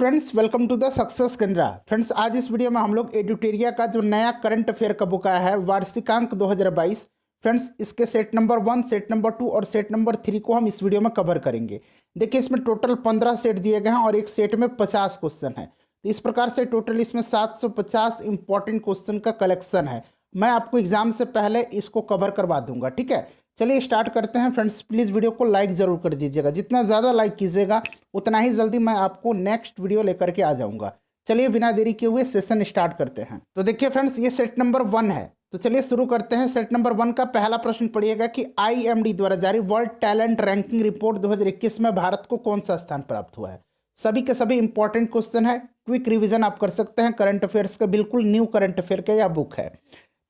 Friends, welcome to the success Kendra. Friends, आज इस video में हम लोग एडुटेरिया का जो नया करंट अफेयर का बुक आया है वार्षिकांक 2022। फ्रेंड्स, इसके सेट नंबर 1, सेट नंबर 2 और सेट नंबर 3 को हम इस वीडियो में कवर करेंगे। देखिए, इसमें टोटल 15 सेट दिए गए हैं और एक सेट में 50 क्वेश्चन है। तो इस प्रकार से टोटल इसमें 750 इंपॉर्टेंट क्वेश्चन का कलेक्शन है। मैं आपको एग्जाम से पहले इसको कवर करवा दूंगा, ठीक है। चलिए स्टार्ट करते हैं। फ्रेंड्स, प्लीज़ वीडियो को लाइक ज़रूर कर दीजिएगा। जितना ज़्यादा लाइक कीजिएगा उतना ही जल्दी मैं आपको नेक्स्ट वीडियो लेकर के आ जाऊंगा। चलिए बिना देरी किए हुए सेशन स्टार्ट करते हैं। तो देखिए फ्रेंड्स, ये सेट नंबर 1 है। तो चलिए शुरू करते हैं। सेट नंबर 1 का पहला प्रश्न पढ़िएगा कि IMD द्वारा जारी वर्ल्ड टैलेंट रैंकिंग रिपोर्ट 2021 में भारत को कौन सा स्थान प्राप्त हुआ है। सभी के सभी इंपॉर्टेंट क्वेश्चन है, क्विक रिविजन आप कर सकते हैं। करंट अफेयर्स का बिल्कुल न्यू करंट अफेयर का यह बुक है।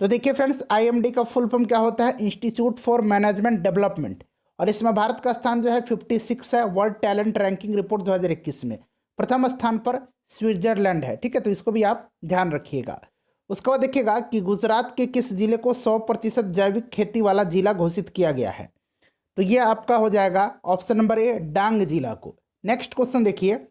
तो देखिए फ्रेंड्स, IMD का फुल फॉर्म क्या होता है? Institute for management development. और इसमें भारत का स्थान जो है 56 है। वर्ल्ड टैलेंट रैंकिंग रिपोर्ट 2021 में प्रथम स्थान पर स्विट्जरलैंड है, ठीक है। तो इसको भी आप ध्यान रखिएगा। उसके बाद देखिएगा कि गुजरात के किस जिले को 100% जैविक खेती वाला जिला घोषित किया गया है। तो ये आपका हो जाएगा ऑप्शन नंबर ए, डांग जिला को। नेक्स्ट क्वेश्चन देखिए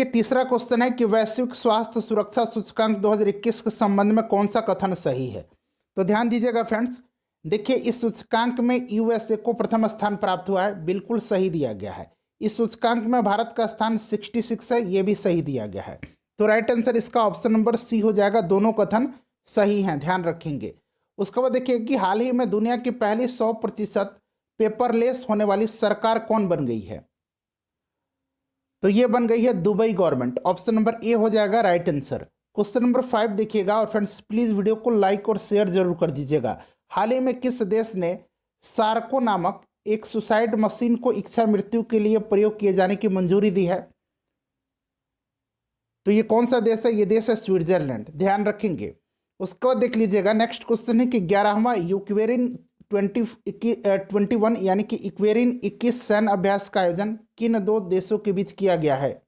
तीसरा क्वेश्चन है कि वैश्विक स्वास्थ्य सुरक्षा सूचकांक 2021 के संबंध में कौन सा कथन सही है। तो ध्यान दीजिएगा फ्रेंड्स, देखिए इस सूचकांक में USA को प्रथम स्थान प्राप्त हुआ है, बिल्कुल सही दिया गया है। इस सूचकांक में भारत का स्थान 66 है, ये भी सही दिया गया है। तो राइट आंसर इसका ऑप्शन नंबर सी हो जाएगा। दोनों कथन सही हैं, ध्यान रखेंगे। उसके बाद देखिए कि हाल ही में दुनिया की पहली 100% पेपरलेस होने वाली सरकार कौन बन गई है। तो ये बन गई है Dubai government. Option number A हो जाएगा राइट आंसर। क्वेश्चन नंबर 5 देखिएगा। और फ्रेंड्स प्लीज वीडियो को लाइक और शेयर जरूर कर दीजिएगा। हाल ही में किस देश ने सार्को नामक एक सुसाइड मशीन को इच्छा मृत्यु के लिए प्रयोग किए जाने की मंजूरी दी है। तो ये कौन सा देश है? ये देश है स्विट्जरलैंड, ध्यान रखेंगे। उसके बाद देख लीजिएगा नेक्स्ट क्वेश्चन है कि 11वां यूक्रेन 21 यानी कि इक्वेरिन 21 सैन्य अभ्यास का आयोजन किन दो देशों के बीच किया गया है।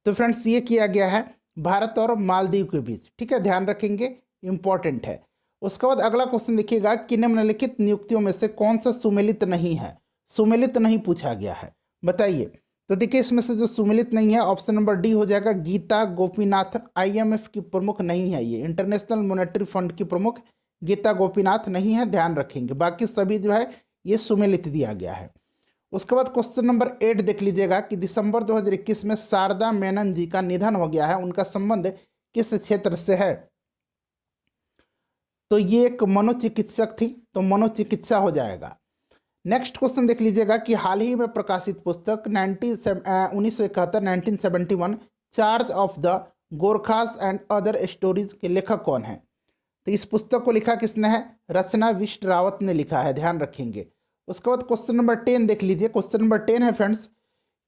तो फ्रेंड्स ये किया गया है भारत और मालदीव के बीच, ठीक है, ध्यान रखेंगे, इंपॉर्टेंट है। उसके बाद अगला क्वेश्चन देखिएगा कि निम्नलिखित नियुक्तियों में से कौन सा सुमेलित नहीं है। सुमेलित नहीं पूछा गया है, बताइए। तो देखिए इसमें से जो सुमेलित नहीं है ऑप्शन नंबर डी हो जाएगा गीता गोपीनाथ। IMF की प्रमुख नहीं है, ये इंटरनेशनल मॉनेटरी फंड की प्रमुख गीता गोपीनाथ नहीं है, ध्यान रखेंगे। बाकी सभी जो है ये सुमेलित दिया गया है। उसके बाद क्वेश्चन नंबर 8 देख लीजिएगा कि दिसंबर 2021 में शारदा मेनन जी का निधन हो गया है, उनका संबंध किस क्षेत्र से है। तो ये एक मनोचिकित्सक थी, तो मनोचिकित्सा हो जाएगा। नेक्स्ट क्वेश्चन देख लीजिएगा कि हाल ही में प्रकाशित पुस्तक 1971 charge of the Gorkhas and other stories के लेखक कौन है। तो इस पुस्तक को लिखा किसने है? रचना विष्ट रावत ने लिखा है, ध्यान रखेंगे। उसके बाद क्वेश्चन नंबर 10 देख लीजिए। क्वेश्चन नंबर 10 है फ्रेंड्स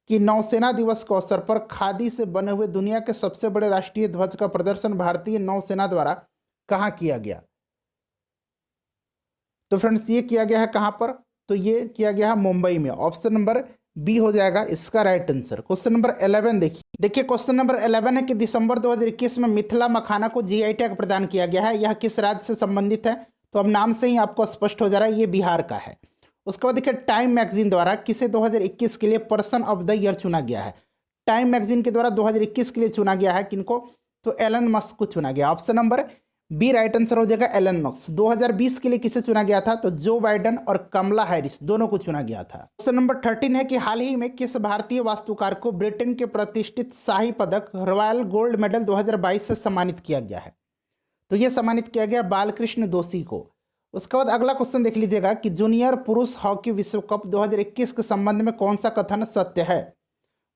कि नौसेना दिवस के अवसर पर खादी से बने हुए दुनिया के सबसे बड़े राष्ट्रीय ध्वज का प्रदर्शन भारतीय नौसेना द्वारा कहाँ किया गया। तो फ्रेंड्स ये किया गया है कहाँ पर? तो ये किया गया है मुंबई में। ऑप्शन नंबर बी हो जाएगा इसका राइट आंसर। क्वेश्चन नंबर 11 देखिए क्वेश्चन नंबर 11 है कि दिसंबर 2021 में मिथिला मखाना को GI टैग प्रदान किया गया है। यह किस राज्य से संबंधित है? तो अब नाम से ही आपको स्पष्ट हो जा रहा है, ये बिहार का है। उसके बाद देखिए टाइम मैगजीन द्वारा किसे 2021 के लिए पर्सन ऑफ द ईयर चुना गया है। टाइम मैगजीन के द्वारा 2021 के लिए चुना गया है किनको? तो एलन मस्क को चुना गया। Option number B right answer हो जाएगा एलन मस्क। 2020 के लिए किसे चुना गया था? तो जो बाइडन और कमला हैरिस दोनों को चुना गया था। क्वेश्चन नंबर 13 है कि हाल ही में किस भारतीय वास्तुकार को ब्रिटेन के प्रतिष्ठित शाही पदक रॉयल गोल्ड मेडल 2022 से सम्मानित किया गया है। तो ये सम्मानित किया गया बालकृष्ण दोषी को। उसके बाद अगला क्वेश्चन देख लीजिएगा कि जूनियर पुरुष हॉकी विश्व कप 2021 के संबंध में कौन सा कथन सत्य है।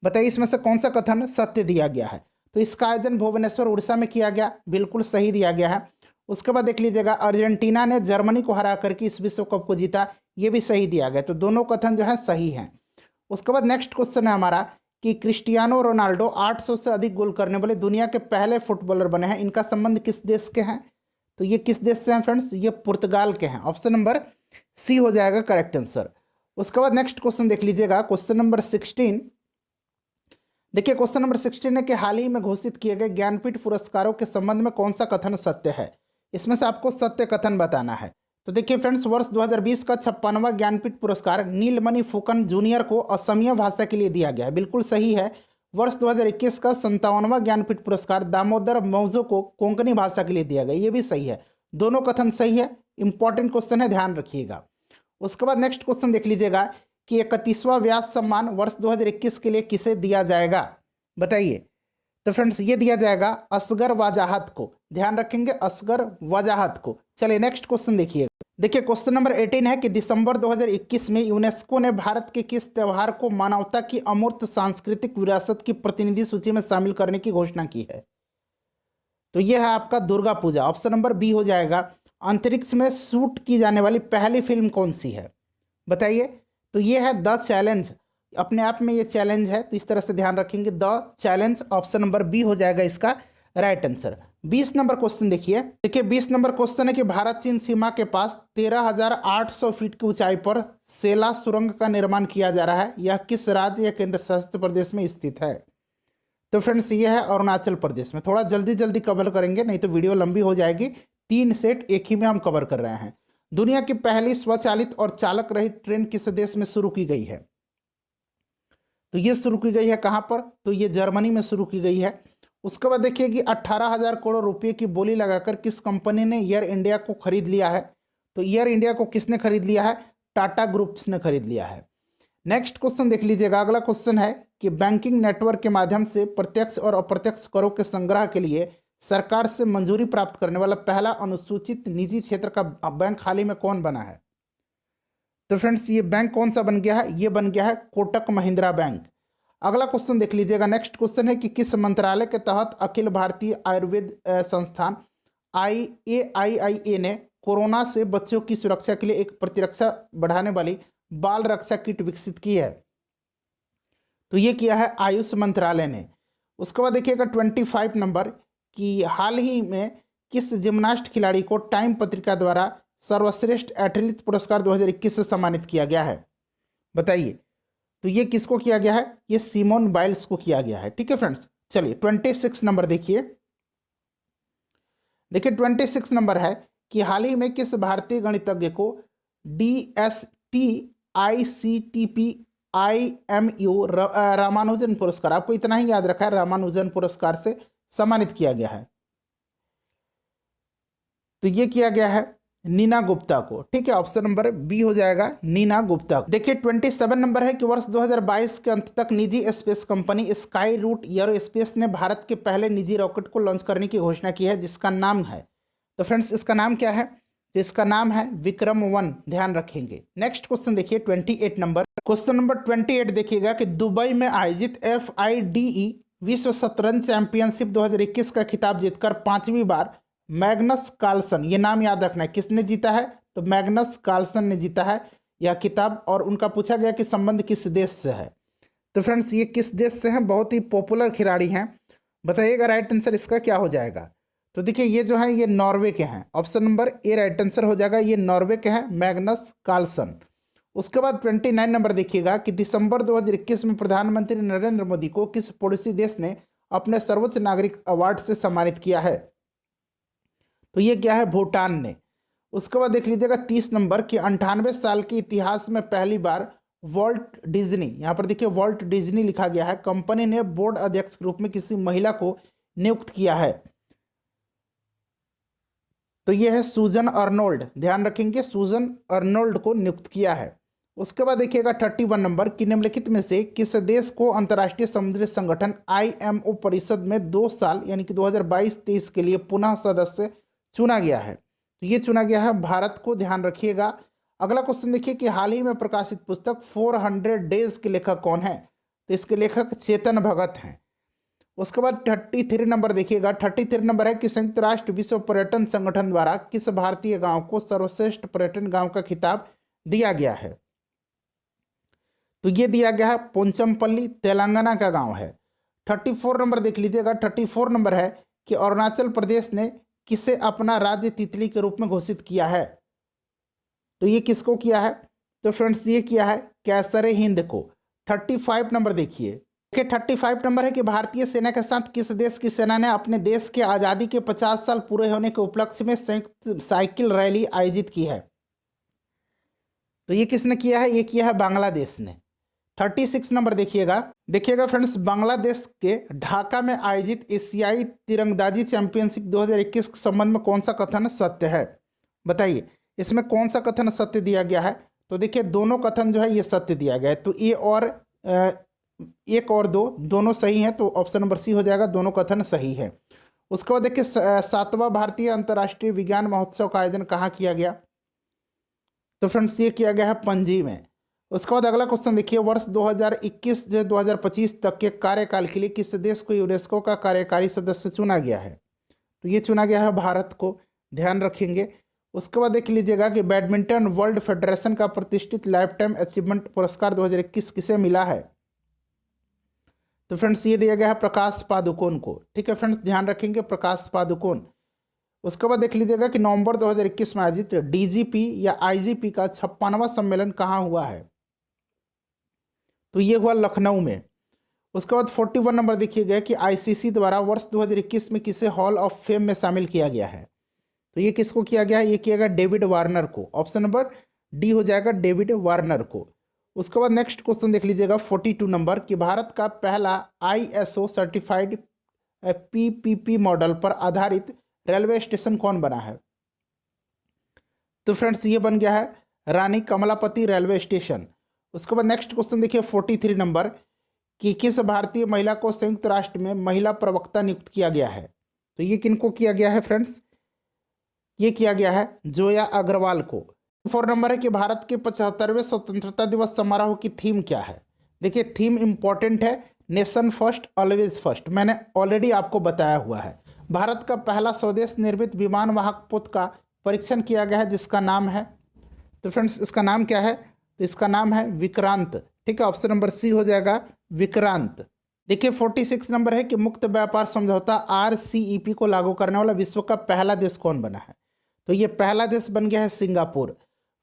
बताइए इसमें से कौन सा कथन सत्य दिया गया है। तो इसका आयोजन भुवनेश्वर उड़ीसा में किया गया, बिल्कुल सही दिया गया है। उसके बाद देख लीजिएगा अर्जेंटीना ने जर्मनी को हरा करके इस विश्व कप को जीता, ये भी सही दिया गया। तो दोनों कथन जो है सही हैं। उसके बाद नेक्स्ट क्वेश्चन है हमारा कि क्रिस्टियानो रोनाल्डो 800 से अधिक गोल करने वाले दुनिया के पहले फुटबॉलर बने हैं। इनका संबंध किस देश के हैं? तो ये किस देश से हैं फ्रेंड्स? ये पुर्तगाल के हैं। ऑप्शन नंबर सी हो जाएगा करेक्ट आंसर। उसके बाद नेक्स्ट क्वेश्चन देख लीजिएगा क्वेश्चन नंबर 16। देखिए क्वेश्चन नंबर 16 है कि हाल ही में घोषित किए गए ज्ञानपीठ पुरस्कारों के संबंध में कौन सा कथन सत्य है। इसमें से आपको सत्य कथन बताना है। तो देखिए फ्रेंड्स, वर्ष 2020 का 56वां ज्ञानपीठ पुरस्कार नीलमणि फुकन जूनियर को असमिया भाषा के लिए दिया गया है, बिल्कुल सही है। वर्ष 2021 का 57वां ज्ञानपीठ पुरस्कार दामोदर मौजो को कोंकणी भाषा के लिए दिया गया, ये भी सही है। दोनों कथन सही है, इंपॉर्टेंट क्वेश्चन है, ध्यान रखिएगा। उसके बाद नेक्स्ट क्वेश्चन देख लीजिएगा कि 31वां व्यास सम्मान वर्ष 2021 के लिए किसे दिया जाएगा, बताइए। तो फ्रेंड्स ये दिया जाएगा असगर वाजाहत को, ध्यान रखेंगे, असगर वाजाहत को। चलिए नेक्स्ट क्वेश्चन देखिए। देखिए क्वेश्चन नंबर 18 है कि दिसंबर 2021 में यूनेस्को ने भारत के किस त्यौहार को मानवता की अमूर्त सांस्कृतिक विरासत की प्रतिनिधि सूची में शामिल करने की घोषणा की है? तो यह है आपका Durga Puja. Option number B हो जाएगा। अंतरिक्ष में शूट की जाने वाली पहली फिल्म कौन सी है, बताइए। तो ये है द चैलेंज, अपने आप में ये चैलेंज है, तो इस तरह से ध्यान रखेंगे, the challenge. Option number B हो जाएगा इसका राइट आंसर। 20 नंबर क्वेश्चन देखिए। देखिए 20 नंबर क्वेश्चन है कि भारत चीन सीमा के पास 13,800 फीट की ऊंचाई पर सेला सुरंग का निर्माण किया जा रहा है, यह किस राज्य या केंद्र शासित प्रदेश में स्थित है? तो फ्रेंड्स ये है अरुणाचल प्रदेश में। थोड़ा जल्दी जल्दी कवर करेंगे, नहीं तो वीडियो लंबी हो जाएगी। 3 सेट एक ही में हम कवर कर रहे हैं। दुनिया की पहली स्वचालित और चालक रहित ट्रेन किस देश में शुरू की गई है? तो ये शुरू की गई है कहाँ पर? तो ये जर्मनी में शुरू की गई है। उसके बाद देखिए कि 18,000 करोड़ रुपए की बोली लगाकर किस कंपनी ने एयर इंडिया को खरीद लिया है? तो एयर इंडिया को किसने खरीद लिया है? टाटा ग्रुप्स ने खरीद लिया है। नेक्स्ट क्वेश्चन देख लीजिएगा। अगला क्वेश्चन है कि बैंकिंग नेटवर्क के माध्यम से प्रत्यक्ष और अप्रत्यक्ष करों के संग्रह के लिए सरकार से मंजूरी प्राप्त करने वाला पहला अनुसूचित निजी क्षेत्र का बैंक हाल ही में कौन बना है? तो फ्रेंड्स ये बैंक कौन सा बन गया है? ये बन गया है कोटक महिंद्रा बैंक। अगला क्वेश्चन देख लीजिएगा। नेक्स्ट क्वेश्चन है कि किस मंत्रालय के तहत अखिल भारतीय आयुर्वेद संस्थान AIIA ने कोरोना से बच्चों की सुरक्षा के लिए एक प्रतिरक्षा बढ़ाने वाली बाल रक्षा किट विकसित की है? तो ये किया है आयुष मंत्रालय ने। उसके बाद देखिएगा 25 नंबर कि हाल ही में किस जिम्नास्ट खिलाड़ी को टाइम पत्रिका द्वारा सर्वश्रेष्ठ एथलीट पुरस्कार 2021 से सम्मानित किया गया है, बताइए। तो ये किसको किया गया है? ये सिमोन बाइल्स को किया गया है, ठीक है फ्रेंड्स। चलिए 26 नंबर देखिए। देखिए 26 नंबर है कि हाल ही में किस भारतीय गणितज्ञ को DSTICTPIMU रामानुजन पुरस्कार, आपको इतना ही याद रखा है, रामानुजन पुरस्कार से सम्मानित किया गया है? तो ये किया गया है नीना गुप्ता को, ठीक है। ऑप्शन नंबर बी हो जाएगा नीना गुप्ता। देखिए 27 नंबर है कि वर्ष 2022 के अंत तक निजी space company Skyroot Aerospace ने भारत के पहले निजी रॉकेट को लॉन्च करने की घोषणा की है, जिसका नाम है, तो फ्रेंड्स इसका नाम क्या है? तो इसका नाम है विक्रम-1, ध्यान रखेंगे। नेक्स्ट क्वेश्चन देखिए 28 नंबर। क्वेश्चन नंबर 28 देखिएगा कि दुबई में आयोजित FIDE विश्व शतरंज चैंपियनशिप 2021 का खिताब जीतकर 5वीं बार मैग्नस कार्लसन, ये नाम याद रखना है, किसने जीता है? तो मैग्नस कार्लसन ने जीता है यह खिताब। और उनका पूछा गया कि संबंध किस देश से है? तो फ्रेंड्स ये किस देश से हैं? बहुत ही पॉपुलर खिलाड़ी हैं, बताइएगा राइट आंसर इसका क्या हो जाएगा। तो देखिए ये जो है ये नॉर्वे के हैं। Option number A right answer हो जाएगा, ये नॉर्वे के हैं मैग्नस कार्लसन। उसके बाद 29 नंबर देखिएगा कि दिसंबर 2021 में प्रधानमंत्री नरेंद्र मोदी को किस पड़ोसी देश ने अपने सर्वोच्च नागरिक अवार्ड से सम्मानित किया है? तो ये क्या है? भूटान ने। उसके बाद देख लीजिएगा 30 नंबर कि 98 साल के इतिहास में पहली बार वॉल्ट डिज्नी, यहाँ पर देखिए वॉल्ट डिज्नी लिखा गया है, कंपनी ने बोर्ड अध्यक्ष के रूप में किसी महिला को नियुक्त किया है? तो ये है सूजन अर्नोल्ड, ध्यान रखेंगे, सूजन अर्नोल्ड को नियुक्त किया है। उसके बाद देखिएगा 31 नंबर कि निम्नलिखित में से किस देश को अंतर्राष्ट्रीय समुद्री संगठन IMO परिषद में 2 साल यानी कि 2022-23 के लिए पुनः सदस्य चुना गया है? तो ये चुना गया है भारत को, ध्यान रखिएगा। अगला क्वेश्चन देखिए कि हाल ही में प्रकाशित पुस्तक 400 डेज के लेखक कौन है? तो इसके लेखक चेतन भगत हैं। उसके बाद 33 नंबर देखिएगा। 33 नंबर है कि संयुक्त राष्ट्र विश्व पर्यटन संगठन द्वारा किस भारतीय गांव को सर्वश्रेष्ठ पर्यटन गांव का खिताब दिया गया है? तो ये दिया गया है पोंचमपल्ली, तेलंगाना का गांव है। 34 नंबर देख लीजिएगा। 34 नंबर है कि अरुणाचल प्रदेश ने किसे अपना राज्य तितली के रूप में घोषित किया है? तो ये किसको किया है? तो फ्रेंड्स ये किया है कैसरे हिंद को। 35 नंबर देखिए। 35 नंबर है कि भारतीय सेना के साथ किस देश की सेना ने अपने देश के आज़ादी के 50 साल पूरे होने के उपलक्ष्य में संयुक्त साइकिल रैली आयोजित की है? तो ये किसने किया है? ये किया है बांग्लादेश ने। 36 नंबर देखिएगा फ्रेंड्स, बांग्लादेश के ढाका में आयोजित एशियाई तीरंदाजी चैंपियनशिप 2021 के संबंध में कौन सा कथन सत्य है? बताइए, इसमें कौन सा कथन सत्य दिया गया है? तो देखिए दोनों कथन जो है ये सत्य दिया गया है। तो ए और एक और दो दोनों सही हैं, तो ऑप्शन नंबर सी हो जाएगा, दोनों कथन सही है। उसके बाद देखिए 7वां भारतीय अंतर्राष्ट्रीय विज्ञान महोत्सव का आयोजन कहाँ किया गया? तो फ्रेंड्स ये किया गया है पणजी में। उसके बाद अगला क्वेश्चन देखिए, वर्ष 2021 से 2025 तक के कार्यकाल के लिए किस देश को यूनेस्को का कार्यकारी सदस्य चुना गया है? तो ये चुना गया है भारत को, ध्यान रखेंगे। उसके बाद देख लीजिएगा कि बैडमिंटन वर्ल्ड फेडरेशन का प्रतिष्ठित लाइफ टाइम अचीवमेंट पुरस्कार 2021 किसे मिला है? तो फ्रेंड्स ये दिया गया है प्रकाश पादुकोण को। ठीक है फ्रेंड्स, ध्यान रखेंगे, प्रकाश पादुकोण। उसके बाद देख लीजिएगा कि नवंबर 2021 में आयोजित डीजीपी या आईजीपी का 56वां सम्मेलन कहाँ हुआ है? तो ये हुआ लखनऊ में। उसके बाद 41 नंबर देखिएगा कि आईसीसी द्वारा वर्ष 2021 में किसे हॉल ऑफ फेम में शामिल किया गया है? तो ये किसको किया गया है? ये किया गया डेविड वार्नर को। ऑप्शन नंबर डी हो जाएगा, डेविड वार्नर को। उसके बाद नेक्स्ट क्वेश्चन देख लीजिएगा 42 नंबर कि भारत का पहला आईएसओ सर्टिफाइड पीपीपी मॉडल पर आधारित रेलवे स्टेशन कौन बना है? तो फ्रेंड्स ये बन गया है रानी कमलापति रेलवे स्टेशन। उसके बाद नेक्स्ट क्वेश्चन देखिए 43 नंबर कि किस भारतीय महिला को संयुक्त राष्ट्र में महिला प्रवक्ता नियुक्त किया गया है? तो ये किनको किया गया है फ्रेंड्स? ये किया गया है जोया अग्रवाल को। 4 नंबर है कि भारत के 75वें स्वतंत्रता दिवस समारोह की थीम क्या है? देखिए थीम इंपॉर्टेंट है, नेशन फर्स्ट ऑलवेज फर्स्ट। मैंने ऑलरेडी आपको बताया हुआ है। भारत का पहला स्वदेश निर्मित विमान वाहक पोत का परीक्षण किया गया है जिसका नाम है, तो फ्रेंड्स इसका नाम क्या है? तो इसका नाम है विक्रांत। ठीक है, ऑप्शन नंबर सी हो जाएगा, विक्रांत। देखिए 46 नंबर है कि मुक्त व्यापार समझौता आरसीईपी को लागू करने वाला विश्व का पहला देश कौन बना है? तो ये पहला देश बन गया है सिंगापुर।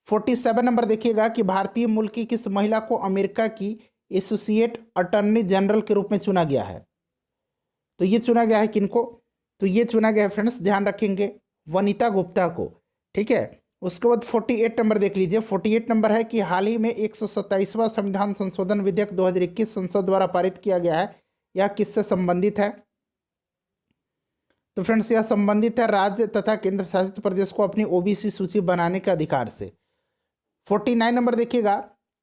47 नंबर देखिएगा कि भारतीय मूल की किस महिला को अमेरिका की एसोसिएट अटॉर्नी जनरल के रूप में चुना गया है? तो ये चुना गया है किनको? तो ये चुना गया है फ्रेंड्स, ध्यान रखेंगे, वनिता गुप्ता को। ठीक है, उसके बाद 48 नंबर देख लीजिए। 48 नंबर है कि हाल ही में 127वां संविधान संशोधन विधेयक 2021 संसद द्वारा पारित किया गया है, यह किससे संबंधित है? तो फ्रेंड्स यह संबंधित है राज्य तथा केंद्र शासित प्रदेश को अपनी ओबीसी सूची बनाने के अधिकार से। 49 नंबर देखिएगा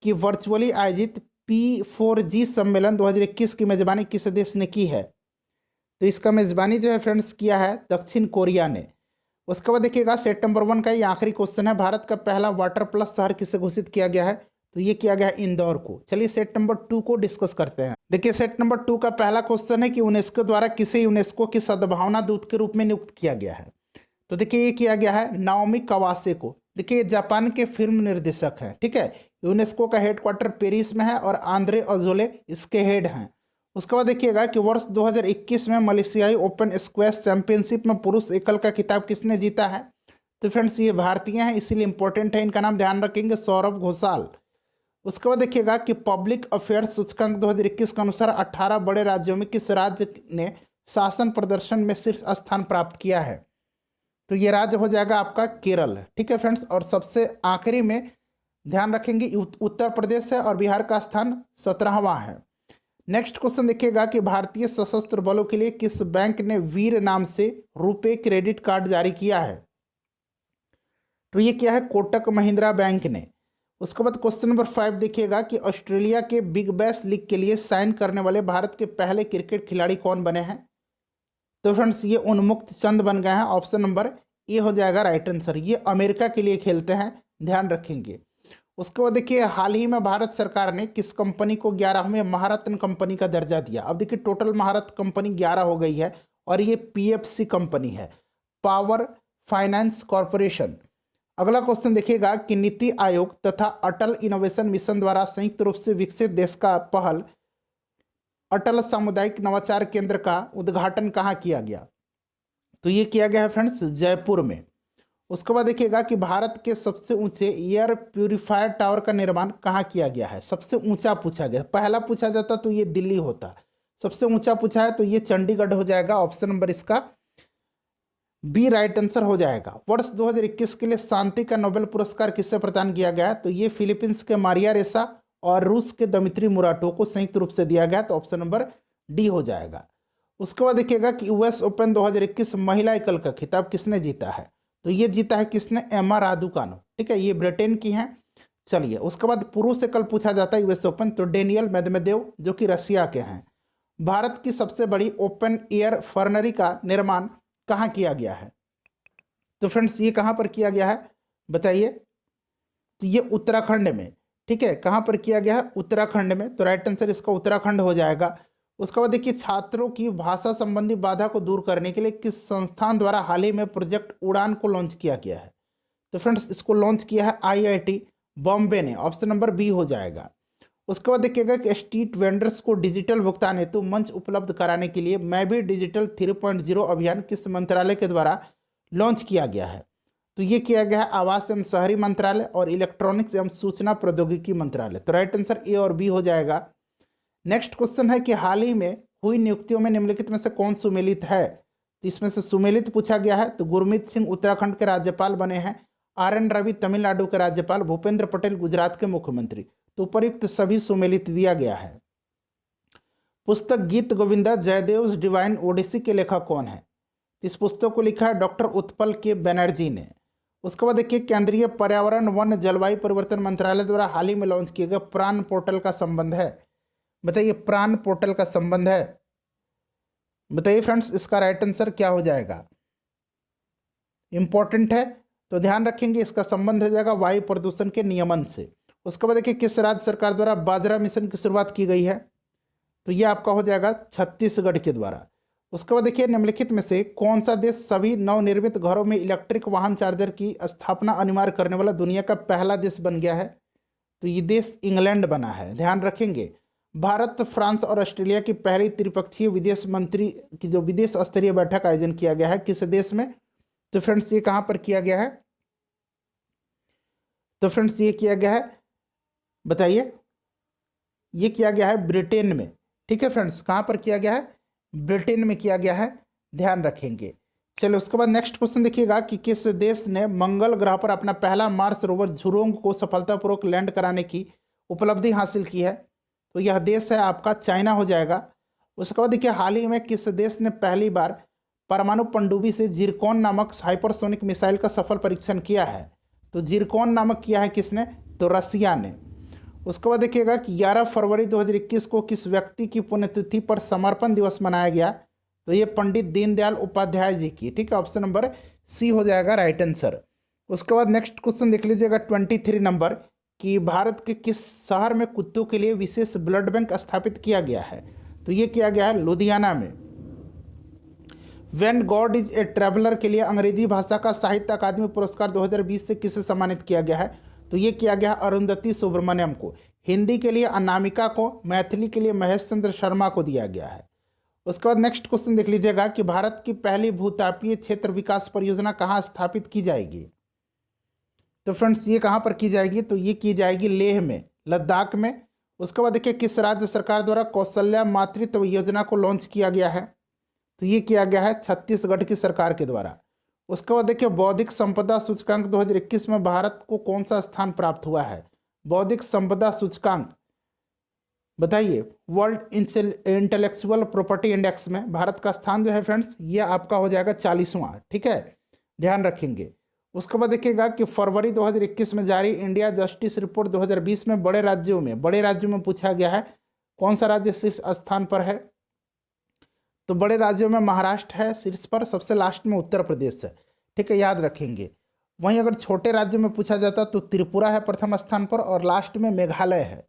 कि वर्चुअली आयोजित P4G सम्मेलन 2021 की मेजबानी किस देश ने की है? तो इसका मेजबानी जो है फ्रेंड्स किया है दक्षिण कोरिया ने। उसके बाद देखिएगा सेट नंबर 1 का ये आखिरी क्वेश्चन है, भारत का पहला वाटर प्लस शहर किसे घोषित किया गया है? तो ये किया गया है इंदौर को। चलिए सेट नंबर 2 को डिस्कस करते हैं। देखिए सेट नंबर 2 का पहला क्वेश्चन है कि यूनेस्को द्वारा किसे यूनेस्को की सद्भावना दूत के रूप में नियुक्त किया गया है? तो देखिए ये किया गया है नाओमी कवासे को। देखिए जापान के फिल्म निर्देशक हैं। ठीक है, यूनेस्को का हेडक्वार्टर पेरिस में है और आंद्रे अजोले इसके हेड हैं। उसके बाद देखिएगा कि वर्ष 2021 में मलेशियाई ओपन स्क्वैश चैंपियनशिप में पुरुष एकल का खिताब किसने जीता है? तो फ्रेंड्स ये भारतीय हैं, इसीलिए इंपॉर्टेंट है, इनका नाम ध्यान रखेंगे, सौरभ घोषाल। उसके बाद देखिएगा कि पब्लिक अफेयर्स सूचकांक 2021 के अनुसार 18 बड़े राज्यों में किस राज्य ने शासन प्रदर्शन में शीर्ष स्थान प्राप्त किया है? तो ये राज्य हो जाएगा आपका केरल। ठीक है फ्रेंड्स, और सबसे आखिरी में ध्यान रखेंगे उत्तर प्रदेश है और बिहार का स्थान 17वां है। नेक्स्ट क्वेश्चन देखिएगा कि भारतीय सशस्त्र बलों के लिए किस बैंक ने वीर नाम से रुपे क्रेडिट कार्ड जारी किया है? तो ये क्या है? कोटक महिंद्रा बैंक ने। उसके बाद क्वेश्चन नंबर 5 देखिएगा कि ऑस्ट्रेलिया के बिग बैश लीग के लिए साइन करने वाले भारत के पहले क्रिकेट खिलाड़ी कौन बने हैं? तो फ्रेंड्स ये उन्मुक्त चंद बन गए हैं। ऑप्शन नंबर ए हो जाएगा राइट आंसर। ये अमेरिका के लिए खेलते हैं, ध्यान रखेंगे। उसके बाद देखिए हाल ही में भारत सरकार ने किस कंपनी को 11वें महारत्न कंपनी का दर्जा दिया? अब देखिए टोटल महारत्न कंपनी 11 हो गई है और ये पीएफसी कंपनी है, पावर फाइनेंस कॉरपोरेशन। अगला क्वेश्चन देखिएगा कि नीति आयोग तथा अटल इनोवेशन मिशन द्वारा संयुक्त रूप से विकसित देश का पहल अटल सामुदायिक नवाचार केंद्र का उद्घाटन कहाँ किया गया? तो ये किया गया है फ्रेंड्स जयपुर में। उसके बाद देखिएगा कि भारत के सबसे ऊंचे एयर प्यूरिफायर टावर का निर्माण कहाँ किया गया है? सबसे ऊंचा पूछा गया, पहला पूछा जाता तो ये दिल्ली होता, सबसे ऊंचा पूछा है तो ये चंडीगढ़ हो जाएगा। ऑप्शन नंबर इसका बी राइट आंसर हो जाएगा। वर्ष 2021 के लिए शांति का नोबेल पुरस्कार किससे प्रदान किया गया है? तो ये फिलीपींस के मारिया रेसा और रूस के दमित्री मुराटो को संयुक्त रूप से दिया गया, तो ऑप्शन नंबर डी हो जाएगा। उसके बाद देखिएगा कि यूएस ओपन 2021 महिला एकल का खिताब किसने जीता है? तो ये जीता है किसने? एमा रादुकानो, ठीक है, ये ब्रिटेन की हैं। चलिए, उसके बाद पुरुष एकल पूछा जाता है यूएस ओपन, तो डेनियल मेदवेदेव जो कि रशिया के हैं। भारत की सबसे बड़ी ओपन एयर फर्नरी का निर्माण कहाँ किया गया है? तो फ्रेंड्स ये कहाँ पर किया गया है बताइए? तो ये उत्तराखंड में, ठीक है, कहाँ पर किया गया है? उत्तराखंड में, तो राइट आंसर इसका उत्तराखंड हो जाएगा। उसके बाद देखिए, छात्रों की भाषा संबंधी बाधा को दूर करने के लिए किस संस्थान द्वारा हाल ही में प्रोजेक्ट उड़ान को लॉन्च किया गया है? तो फ्रेंड्स इसको लॉन्च किया है आईआईटी बॉम्बे ने, ऑप्शन नंबर बी हो जाएगा। उसके बाद देखिएगा कि स्ट्रीट वेंडर्स को डिजिटल भुगतान हेतु मंच उपलब्ध कराने के लिए मैं भी डिजिटल 3.0 अभियान किस मंत्रालय के द्वारा लॉन्च किया गया है? तो ये किया गया है आवास एवं शहरी मंत्रालय और इलेक्ट्रॉनिक्स एवं सूचना प्रौद्योगिकी मंत्रालय, तो राइट आंसर ए और बी हो जाएगा। नेक्स्ट क्वेश्चन है कि हाल ही में हुई नियुक्तियों में निम्नलिखित में से कौन सुमेलित है? तो इसमें से सुमेलित पूछा गया है, तो गुरमीत सिंह उत्तराखंड के राज्यपाल बने हैं, RN रवि तमिलनाडु के राज्यपाल, भूपेंद्र पटेल गुजरात के मुख्यमंत्री, तो उपयुक्त सभी सुमेलित दिया गया है। पुस्तक गीत गोविंदा जयदेव डिवाइन ओडिसी के लेखक कौन है? इस पुस्तक को लिखा है डॉक्टर उत्पल के बनर्जी ने। उसके बाद देखिए, केंद्रीय पर्यावरण वन जलवायु परिवर्तन मंत्रालय द्वारा हाल ही में लॉन्च किए गए प्राण पोर्टल का संबंध है? बताइए, प्राण पोर्टल का संबंध है, बताइए फ्रेंड्स, इसका राइट आंसर क्या हो जाएगा? इंपॉर्टेंट है, तो ध्यान रखेंगे, इसका संबंध हो जाएगा वायु प्रदूषण के नियमन से। उसके बाद देखिए, किस राज्य सरकार द्वारा बाजरा मिशन की शुरुआत की गई है? तो ये आपका हो जाएगा छत्तीसगढ़ के द्वारा। उसके बाद देखिए, निम्नलिखित में से कौन सा देश सभी नवनिर्मित घरों में इलेक्ट्रिक वाहन चार्जर की स्थापना अनिवार्य करने वाला दुनिया का पहला देश बन गया है? तो ये देश इंग्लैंड बना है, ध्यान रखेंगे। भारत, फ्रांस और ऑस्ट्रेलिया की पहली त्रिपक्षीय विदेश मंत्री की जो विदेश स्तरीय बैठक आयोजन किया गया है किस देश में? तो फ्रेंड्स ये कहाँ पर किया गया है? तो फ्रेंड्स ये किया गया है, बताइए, ये किया गया है ब्रिटेन में, ठीक है फ्रेंड्स, कहाँ पर किया गया है? ब्रिटेन में किया गया है, ध्यान रखेंगे। चलो, उसके बाद नेक्स्ट क्वेश्चन देखिएगा कि किस देश ने मंगल ग्रह पर अपना पहला मार्स रोवर झुरोंग को सफलतापूर्वक लैंड कराने की उपलब्धि हासिल की है? तो यह देश है आपका चाइना हो जाएगा। उसके बाद देखिए, हाल ही में किस देश ने पहली बार परमाणु पनडुब्बी से जिरकॉन नामक हाइपरसोनिक मिसाइल का सफल परीक्षण किया है? तो जिरकॉन नामक किया है किसने? तो रसिया ने। उसके बाद देखिएगा कि 11 फरवरी 2021 को किस व्यक्ति की पुण्यतिथि पर समर्पण दिवस मनाया गया? तो ये पंडित दीनदयाल उपाध्याय जी की, ठीक है, ऑप्शन नंबर सी हो जाएगा राइट आंसर। उसके बाद नेक्स्ट क्वेश्चन देख लीजिएगा 23 नंबर, कि भारत के किस शहर में कुत्तों के लिए विशेष ब्लड बैंक स्थापित किया गया है? तो ये किया गया है लुधियाना में। When God is a traveller के लिए अंग्रेजी भाषा का साहित्य अकादमी पुरस्कार 2020 से किसे सम्मानित किया गया है? तो ये किया गया अरुंधति सुब्रमण्यम को। हिंदी के लिए अनामिका को, मैथिली के लिए महेश चंद्र शर्मा को दिया गया है। उसके बाद नेक्स्ट क्वेश्चन देख लीजिएगा कि भारत की पहली भूतापीय क्षेत्र विकास परियोजना कहाँ स्थापित की जाएगी? तो फ्रेंड्स ये कहाँ पर की जाएगी? तो ये की जाएगी लेह में, लद्दाख में। उसके बाद देखिए, किस राज्य सरकार द्वारा कौशल्या मातृत्व योजना को लॉन्च किया गया है? तो ये किया गया है छत्तीसगढ़ की सरकार के द्वारा। उसके बाद देखिए, बौद्धिक संपदा सूचकांक 2021 में भारत को कौन सा स्थान प्राप्त हुआ है? बौद्धिक संपदा सूचकांक बताइए, वर्ल्ड इंटेलेक्चुअल प्रॉपर्टी इंडेक्स में भारत का स्थान जो है फ्रेंड्स, ये आपका हो जाएगा 40वां, ठीक है, ध्यान रखेंगे। उसके बाद देखिएगा कि फरवरी 2021 में जारी इंडिया जस्टिस रिपोर्ट 2020 में बड़े राज्यों में पूछा गया है कौन सा राज्य शीर्ष स्थान पर है? तो बड़े राज्यों में महाराष्ट्र है शीर्ष पर, सबसे लास्ट में उत्तर प्रदेश है, ठीक है, याद रखेंगे। वहीं अगर छोटे राज्यों में पूछा जाता तो त्रिपुरा है प्रथम स्थान पर और लास्ट में मेघालय है।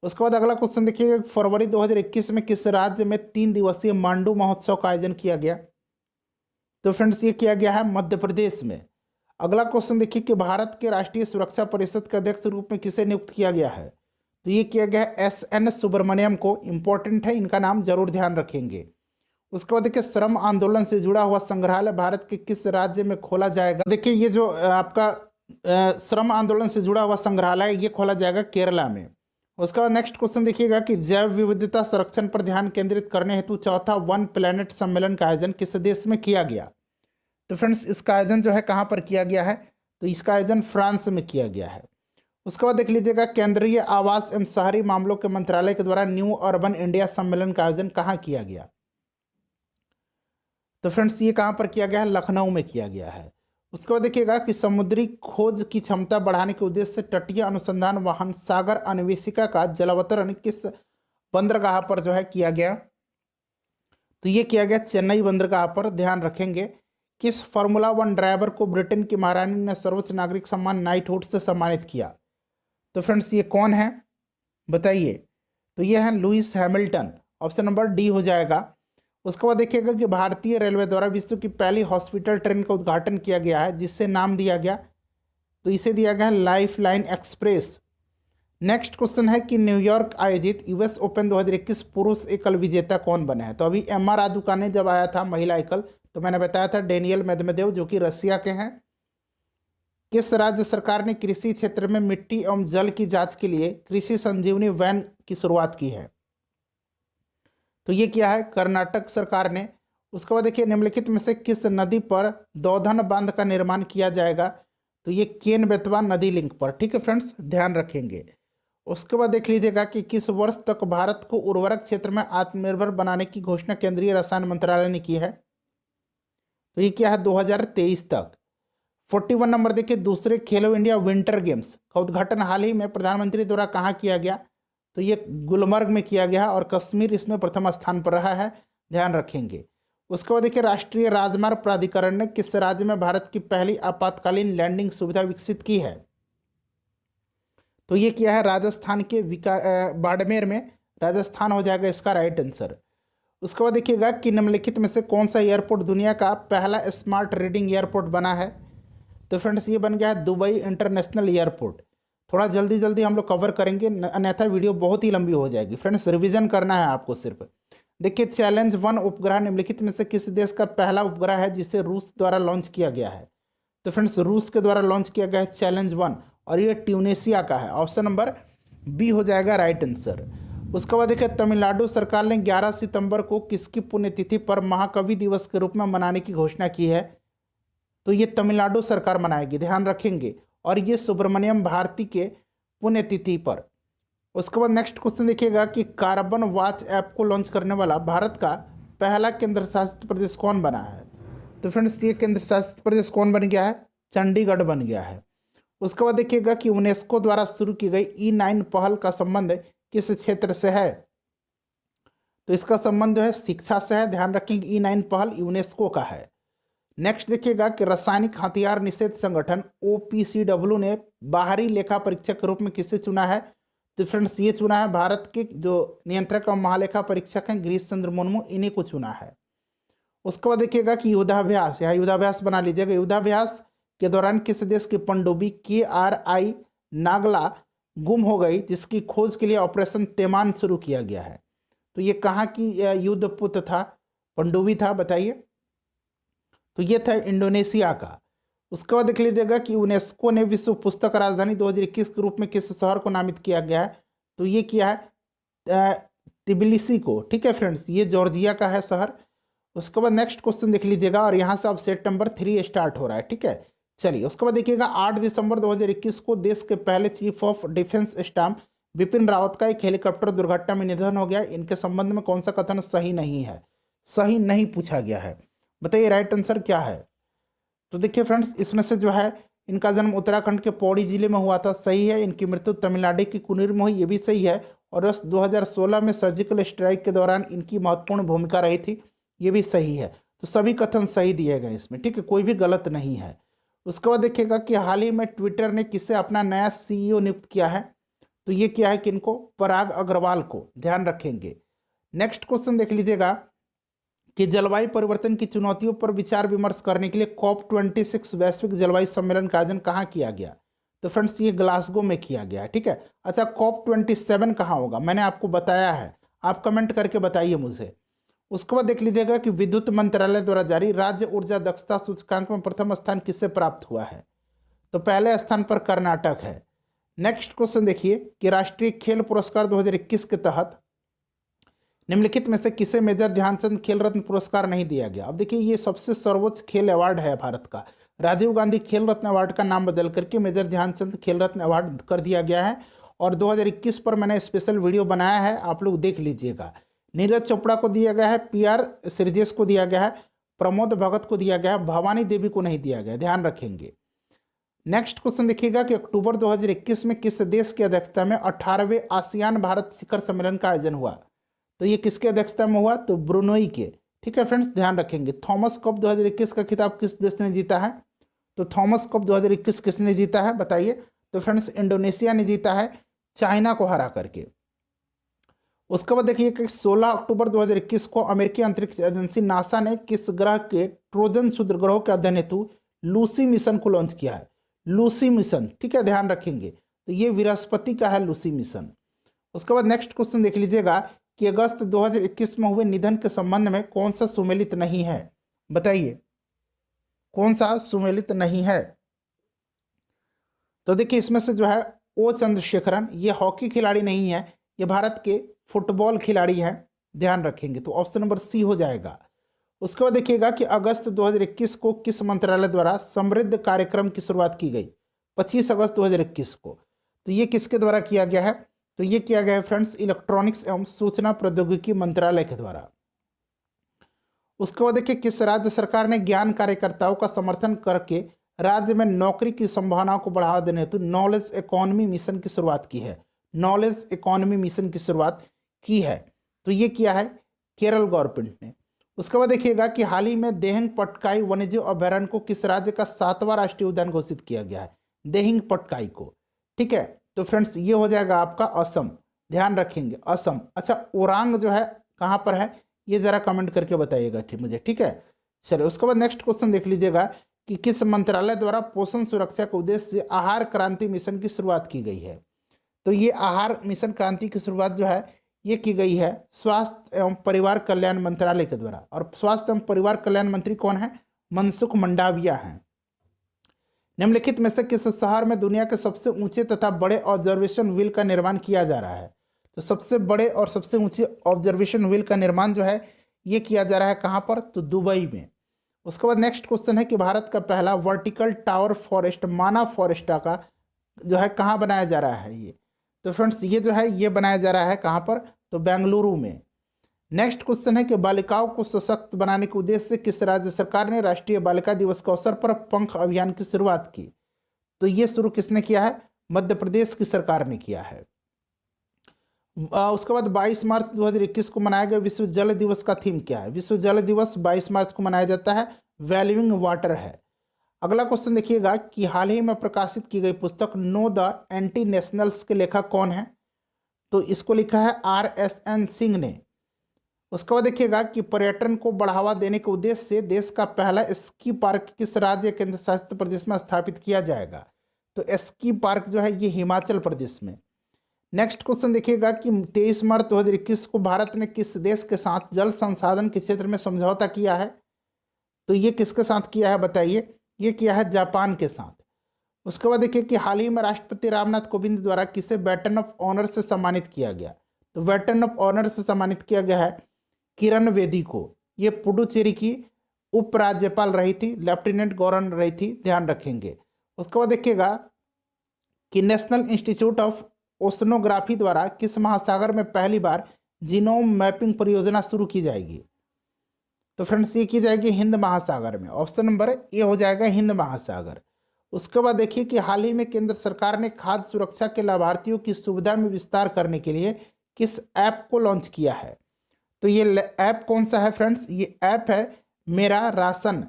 उसके बाद अगला क्वेश्चन देखिएगा, फरवरी 2021 में किस राज्य में 3 दिवसीय मांडू महोत्सव का आयोजन किया गया? तो फ्रेंड्स ये किया गया है मध्य प्रदेश में। अगला क्वेश्चन देखिए कि भारत के राष्ट्रीय सुरक्षा परिषद के अध्यक्ष रूप में किसे नियुक्त किया गया है? तो ये किया गया है SN सुब्रमण्यम को। इंपॉर्टेंट है, इनका नाम जरूर ध्यान रखेंगे। उसके बाद देखिए, श्रम आंदोलन से जुड़ा हुआ संग्रहालय भारत के किस राज्य में खोला जाएगा? देखिए, ये जो आपका श्रम आंदोलन से जुड़ा हुआ संग्रहालय ये खोला जाएगा केरला में। उसके बाद नेक्स्ट क्वेश्चन देखिएगा कि जैव विविधता संरक्षण पर ध्यान केंद्रित करने हेतु चौथा वन प्लैनेट सम्मेलन का आयोजन किस देश में किया गया? तो फ्रेंड्स इसका आयोजन जो है कहाँ पर किया गया है, तो इसका आयोजन फ्रांस में किया गया है। उसके बाद देख लीजिएगा केंद्रीय आवास एवं शहरी मामलों के मंत्रालय के द्वारा न्यू अर्बन इंडिया सम्मेलन का आयोजन कहाँ किया गया, तो फ्रेंड्स ये कहाँ पर किया गया है, लखनऊ में किया गया है। उसके बाद देखिएगा कि समुद्री खोज की क्षमता बढ़ाने के उद्देश्य से तटीय अनुसंधान वाहन सागर अन्वेषिका का जलावतरण किस बंदरगाह पर जो है किया गया, तो ये किया गया चेन्नई बंदरगाह पर। ध्यान रखेंगे किस फार्मूला 1 ड्राइवर को ब्रिटेन की महारानी ने सर्वोच्च नागरिक सम्मान नाइटहुड से सम्मानित किया, तो फ्रेंड्स ये कौन है बताइए, तो ये है Lewis Hamilton, option number D हो जाएगा। उसके बाद देखिएगा कि भारतीय रेलवे द्वारा विश्व की पहली हॉस्पिटल ट्रेन का उद्घाटन किया गया है जिससे नाम दिया गया, तो इसे दिया गया है life line express. Next question है कि न्यूयॉर्क आयोजित यूएस ओपन 2021 पुरुष एकल विजेता कौन बने हैं, तो अभी एम.आर. रादुकाने जब आया था महिला एकल तो मैंने बताया था डेनियल मेदवेदेव जो कि रसिया के हैं। किस राज्य सरकार ने कृषि क्षेत्र में मिट्टी एवं जल की जांच के लिए कृषि संजीवनी वैन की शुरुआत की है, तो ये क्या है, कर्नाटक सरकार ने। उसके बाद देखिए निम्नलिखित में से किस नदी पर दौधन बांध का निर्माण किया जाएगा, तो ये केन बेतवा नदी लिंक पर। ठीक है फ्रेंड्स, ध्यान रखेंगे। उसके बाद देख लीजिएगा कि किस वर्ष तक भारत को उर्वरक क्षेत्र में आत्मनिर्भर बनाने की घोषणा केंद्रीय रसायन मंत्रालय ने की है, तो ये क्या है 2023 तक। 41 नंबर देखिए दूसरे खेलो इंडिया विंटर गेम्स का उद्घाटन हाल ही में प्रधानमंत्री द्वारा कहाँ किया गया, तो ये गुलमर्ग में किया गया और कश्मीर इसमें प्रथम स्थान पर रहा है, ध्यान रखेंगे। उसके बाद देखिए राष्ट्रीय राजमार्ग प्राधिकरण ने किस राज्य में भारत की पहली आपातकालीन लैंडिंग सुविधा विकसित की है, तो ये क्या है राजस्थान के बाड़मेर में, राजस्थान हो जाएगा इसका राइट आंसर। उसके बाद देखिएगा कि निम्नलिखित में से कौन सा एयरपोर्ट दुनिया का पहला स्मार्ट रीडिंग एयरपोर्ट बना है, तो फ्रेंड्स ये बन गया है दुबई इंटरनेशनल एयरपोर्ट। थोड़ा जल्दी जल्दी हम लोग कवर करेंगे अन्यथा वीडियो बहुत ही लंबी हो जाएगी। फ्रेंड्स रिवीजन करना है आपको सिर्फ। देखिए चैलेंज 1 उपग्रह निम्नलिखित में से किस देश का पहला उपग्रह है जिसे रूस द्वारा लॉन्च किया गया है, तो फ्रेंड्स रूस के द्वारा लॉन्च किया गया है चैलेंज 1 और ये ट्यूनेशिया का है, ऑप्शन नंबर बी हो जाएगा राइट आंसर। उसके बाद देखिए तमिलनाडु सरकार ने 11 सितंबर को किसकी पुण्यतिथि पर महाकवि दिवस के रूप में मनाने की घोषणा की है, तो ये तमिलनाडु सरकार मनाएगी, ध्यान रखेंगे, और ये सुब्रमण्यम भारती के पुण्यतिथि पर। उसके बाद नेक्स्ट क्वेश्चन देखिएगा कि कार्बन वॉच ऐप को लॉन्च करने वाला भारत का पहला केंद्र शासित प्रदेश कौन बना है, तो फ्रेंड्स ये केंद्र शासित प्रदेश कौन बन गया है, चंडीगढ़ बन गया है। उसके बाद देखिएगा कि यूनेस्को द्वारा शुरू की गई E9 पहल का संबंध किस क्षेत्र से है, तो इसका संबंध जो है शिक्षा से है, ध्यान रखेंगे E9 पहल यूनेस्को का है। नेक्स्ट देखिएगा कि रासायनिक हथियार निषेध संगठन OPCW ने बाहरी लेखा परीक्षक के रूप में किसे चुना है, तो फ्रेंड्स ये चुना है भारत के जो नियंत्रक और महालेखा परीक्षक हैं गिरीश चंद्र मुर्मू, इन्हीं को चुना है। उसके बाद देखिएगा कि युद्धाभ्यास, यहाँ युद्धाभ्यास बना लीजिएगा, युद्धाभ्यास के दौरान किस देश की पनडुब्बी KRI नागला गुम हो गई जिसकी खोज के लिए ऑपरेशन तेमान शुरू किया गया है, तो ये कहाँ की युद्धपुत था, पनडुब्बी था बताइए, तो ये था इंडोनेशिया का। उसके बाद देख लीजिएगा कि यूनेस्को ने विश्व पुस्तक राजधानी 2021 के रूप में किस शहर को नामित किया गया है, तो ये किया है तिबिलिसी को। ठीक है फ्रेंड्स, ये जॉर्जिया का है शहर। उसके बाद नेक्स्ट क्वेश्चन देख लीजिएगा और यहाँ से अब सेट नंबर 3 स्टार्ट हो रहा है। ठीक है चलिए, उसके बाद देखिएगा 8 दिसंबर 2021 को देश के पहले chief of defence staff Bipin Rawat का एक हेलीकॉप्टर दुर्घटना में निधन हो गया, इनके संबंध में कौन सा कथन सही नहीं है, सही नहीं पूछा गया है, बताइए राइट आंसर क्या है। तो देखिए फ्रेंड्स इसमें से जो है इनका जन्म उत्तराखंड के पौड़ी जिले में हुआ था, सही है। इनकी मृत्यु तमिलनाडु की कुनीर में हुई, ये भी सही है। और वर्ष 2016 में सर्जिकल स्ट्राइक के दौरान इनकी महत्वपूर्ण भूमिका रही थी, ये भी सही है। तो सभी कथन सही दिए गए इसमें, ठीक है, कोई भी गलत नहीं है। उसके बाद देखिएगा कि हाल ही में ट्विटर ने किसे अपना नया CEO नियुक्त किया है, तो ये किया है किनको, पराग अग्रवाल को, ध्यान रखेंगे। नेक्स्ट क्वेश्चन देख लीजिएगा कि जलवायु परिवर्तन की चुनौतियों पर विचार विमर्श करने के लिए COP26 वैश्विक जलवायु सम्मेलन का आयोजन कहाँ किया गया, तो फ्रेंड्स ये ग्लासगो में किया गया है। ठीक है, अच्छा COP27 कहाँ होगा, मैंने आपको बताया है, आप कमेंट करके बताइए मुझे। उसके बाद देख लीजिएगा कि विद्युत मंत्रालय द्वारा जारी राज्य ऊर्जा दक्षता सूचकांक में प्रथम स्थान किससे प्राप्त हुआ है, तो पहले स्थान पर कर्नाटक है। नेक्स्ट क्वेश्चन देखिए कि राष्ट्रीय खेल पुरस्कार 2021 के तहत निम्नलिखित में से किसे मेजर ध्यानचंद खेल रत्न पुरस्कार नहीं दिया गया? अब देखिए ये सबसे सर्वोच्च खेल अवार्ड है भारत का। राजीव गांधी खेल रत्न अवार्ड का नाम बदल करके मेजर ध्यानचंद खेल रत्न अवार्ड कर दिया गया है। और 2021 पर मैंने स्पेशल वीडियो बनाया है, आप लोग देख लीजिएगा। नीरज चोपड़ा को दिया गया है, PR श्रीजेश को दिया गया है, प्रमोद भगत को दिया गया है, भवानी देवी को नहीं दिया गया, ध्यान रखेंगे। नेक्स्ट क्वेश्चन देखिएगा कि अक्टूबर 2021 में किस देश की अध्यक्षता में 18वें आसियान भारत शिखर सम्मेलन का आयोजन हुआ? तो ये किसके अध्यक्षता में हुआ? तो ब्रुनोई के। ठीक है फ्रेंड्स, ध्यान रखेंगे। थॉमस कप 2021 का खिताब किस देश ने जीता है? तो थॉमस कप 2021 किसने जीता है बताइए? तो फ्रेंड्स इंडोनेशिया ने जीता है, चाइना को हरा करके। उसके बाद देखिए कि 16 अक्टूबर 2021 को अमेरिकी अंतरिक्ष एजेंसी नासा ने किस ग्रह के ट्रोजन क्षुद्र ग्रहों के अध्ययन हेतु लूसी मिशन को लॉन्च किया है? लूसी मिशन, ठीक है, ध्यान रखेंगे। तो ये बृहस्पति का है लूसी मिशन। उसके बाद नेक्स्ट क्वेश्चन देख लीजिएगा कि अगस्त 2021 में हुए निधन के संबंध में कौन सा सुमेलित नहीं है? बताइए कौन सा सुमेलित नहीं है? तो देखिए इसमें से जो है ओ चंद्रशेखरन, ये हॉकी खिलाड़ी नहीं है, ये भारत के फुटबॉल खिलाड़ी हैं, ध्यान रखेंगे। तो ऑप्शन नंबर सी हो जाएगा। उसके बाद देखिएगा कि अगस्त 2021 को किस मंत्रालय द्वारा समृद्ध कार्यक्रम की शुरुआत की गई? 25 अगस्त 2021 को। तो ये किसके द्वारा किया गया है? तो ये किया गया है फ्रेंड्स इलेक्ट्रॉनिक्स एवं सूचना प्रौद्योगिकी मंत्रालय के द्वारा। उसके बाद देखिए किस राज्य सरकार ने ज्ञान कार्यकर्ताओं का समर्थन करके राज्य में नौकरी की संभावनाओं को बढ़ावा देने हेतु नॉलेज इकोनॉमी मिशन की शुरुआत की है? नॉलेज इकोनॉमी मिशन की शुरुआत की है। तो ये किया है केरल गवर्नमेंट ने। उसके बाद देखिएगा कि हाल ही में देहिंग पटकाई वन्यजीव अभयारण्य को किस राज्य का 7वां राष्ट्रीय उद्यान घोषित किया गया है? देहिंग पटकाई को। ठीक है, तो फ्रेंड्स ये हो जाएगा आपका असम, ध्यान रखेंगे असम। अच्छा, ओरांग जो है कहाँ पर है ये जरा कमेंट करके बताइएगा ठीक मुझे, ठीक है। चलिए उसके बाद नेक्स्ट क्वेश्चन देख लीजिएगा कि किस मंत्रालय द्वारा पोषण सुरक्षा के उद्देश्य से आहार क्रांति मिशन की शुरुआत की गई है? तो ये आहार मिशन क्रांति की शुरुआत जो है ये की गई है स्वास्थ्य एवं परिवार कल्याण मंत्रालय के द्वारा। और स्वास्थ्य एवं परिवार कल्याण मंत्री कौन है? मनसुख मंडाविया हैं। निम्नलिखित में से किस शहर में दुनिया के सबसे ऊंचे तथा बड़े ऑब्जर्वेशन व्हील का निर्माण किया जा रहा है? तो सबसे बड़े और सबसे ऊंचे ऑब्जर्वेशन व्हील का निर्माण जो है ये किया जा रहा है कहाँ पर? तो दुबई में। उसके बाद नेक्स्ट क्वेश्चन है कि भारत का पहला वर्टिकल टावर फॉरेस्ट माना फॉरेस्टा का जो है कहाँ बनाया जा रहा है? ये तो फ्रेंड्स ये जो है ये बनाया जा रहा है कहाँ पर? तो बेंगलुरु में। नेक्स्ट क्वेश्चन है कि बालिकाओं को सशक्त बनाने के उद्देश्य से किस राज्य सरकार ने राष्ट्रीय बालिका दिवस के अवसर पर पंख अभियान की शुरुआत की? तो ये शुरू किसने किया है? मध्य प्रदेश की सरकार ने किया है। उसके बाद 22 मार्च 2021 को मनाया गया विश्व जल दिवस का थीम क्या है? विश्व जल दिवस 22 मार्च को मनाया जाता है, वैल्यूइंग वाटर है। अगला क्वेश्चन देखिएगा कि हाल ही में प्रकाशित की गई पुस्तक नो द एंटी नेशनल्स के लेखक कौन है? तो इसको लिखा है RSN सिंह ने। उसके बाद देखिएगा कि पर्यटन को बढ़ावा देने के उद्देश्य से देश का पहला स्की पार्क किस राज्य केंद्र शासित प्रदेश में स्थापित किया जाएगा? तो स्की पार्क जो है ये हिमाचल प्रदेश में। नेक्स्ट क्वेश्चन देखिएगा कि 23 मार्च 2021 को भारत ने किस देश के साथ जल संसाधन के क्षेत्र में समझौता किया है? तो ये किसके साथ किया है बताइए? ये किया है जापान के साथ। उसके बाद देखिए कि हाल ही में राष्ट्रपति रामनाथ कोविंद द्वारा किसे बैटन ऑफ ऑनर से सम्मानित किया गया? तो बैटन ऑफ ऑनर से सम्मानित किया गया है किरण बेदी को। ये पुडुचेरी की उपराज्यपाल रही थी, लेफ्टिनेंट गवर्नर रही थी, ध्यान रखेंगे। उसके बाद देखिएगा कि नेशनल इंस्टीट्यूट ऑफ ओशनोग्राफी द्वारा किस महासागर में पहली बार जीनोम मैपिंग परियोजना शुरू की जाएगी? तो फ्रेंड्स ये की जाएगी हिंद महासागर में। ऑप्शन नंबर ए हो जाएगा हिंद महासागर। उसके बाद देखिए कि हाल ही में केंद्र सरकार ने खाद्य सुरक्षा के लाभार्थियों की सुविधा में विस्तार करने के लिए किस ऐप को लॉन्च किया है? तो ये ऐप कौन सा है फ्रेंड्स? ये ऐप है मेरा राशन।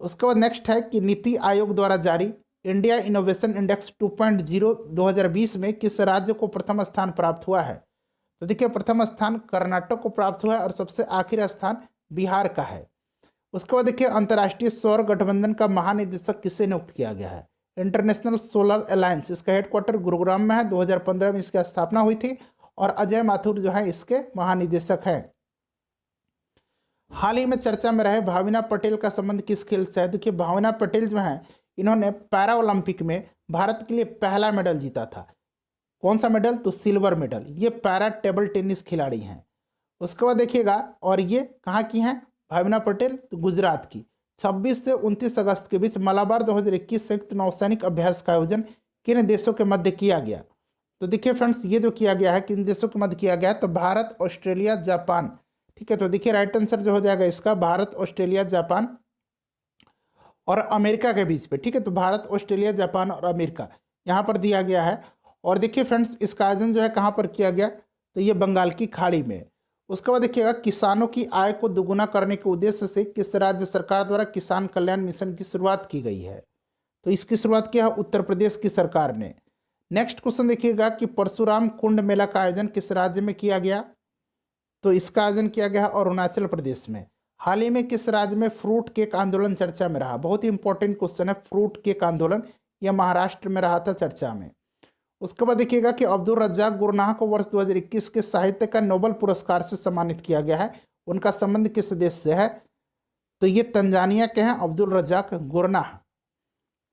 उसके बाद नेक्स्ट है कि नीति आयोग द्वारा जारी इंडिया इनोवेशन इंडेक्स 2.0 2020 में किस राज्य को प्रथम स्थान प्राप्त हुआ है? तो देखिए प्रथम स्थान कर्नाटक को प्राप्त हुआ है और सबसे आखिरी स्थान बिहार का है। उसके बाद देखिए अंतर्राष्ट्रीय सौर गठबंधन का महानिदेशक किसे नियुक्त किया गया है? International solar alliance. इसका हेडक्वार्टर गुरुग्राम में है, 2015 में इसकी स्थापना हुई थी और अजय माथुर जो है इसके महानिदेशक हैं। हाल ही में चर्चा में रहे भाविना पटेल का संबंध किस खेल से है? देखिए भाविना पटेल जो है इन्होंने पैरा ओलंपिक में भारत के लिए पहला मेडल जीता था। कौन सा मेडल? तो सिल्वर मेडल। ये पैरा टेबल टेनिस खिलाड़ी हैं। उसके बाद देखिएगा, और ये कहाँ की हैं, भावना पटेल, तो गुजरात की। 26 से 29 अगस्त के बीच मलाबार 2021 संयुक्त नौसैनिक अभ्यास का आयोजन किन देशों के मध्य किया गया? तो देखिए फ्रेंड्स, ये जो किया गया है किन देशों के मध्य किया गया है, तो भारत, ऑस्ट्रेलिया, जापान। ठीक है, तो देखिए राइट आंसर जो हो जाएगा इसका भारत, ऑस्ट्रेलिया, जापान और अमेरिका के बीच पे। ठीक है, तो भारत, ऑस्ट्रेलिया, जापान और अमेरिका यहाँ पर दिया गया है। और देखिए फ्रेंड्स, इसका आयोजन जो है कहाँ पर किया गया, तो ये बंगाल की खाड़ी में। उसके बाद देखिएगा, किसानों की आय को दोगुना करने के उद्देश्य से किस राज्य सरकार द्वारा किसान कल्याण मिशन की शुरुआत की गई है? तो इसकी शुरुआत किया है उत्तर प्रदेश की सरकार ने। नेक्स्ट क्वेश्चन देखिएगा कि परशुराम कुंड मेला का आयोजन किस राज्य में किया गया? तो इसका आयोजन किया गया अरुणाचल प्रदेश में। हाल ही में किस राज्य में फ्रूट केक आंदोलन चर्चा में रहा? बहुत ही इंपॉर्टेंट क्वेश्चन है, फ्रूट केक आंदोलन, यह महाराष्ट्र में रहा था चर्चा में। उसके बाद देखिएगा कि अब्दुल रज्जाक गुरनाह को वर्ष 2021 के साहित्य का नोबेल पुरस्कार से सम्मानित किया गया है। उनका संबंध किस देश से है? तो ये तंजानिया के हैं अब्दुल रज्जाक गुरनाह।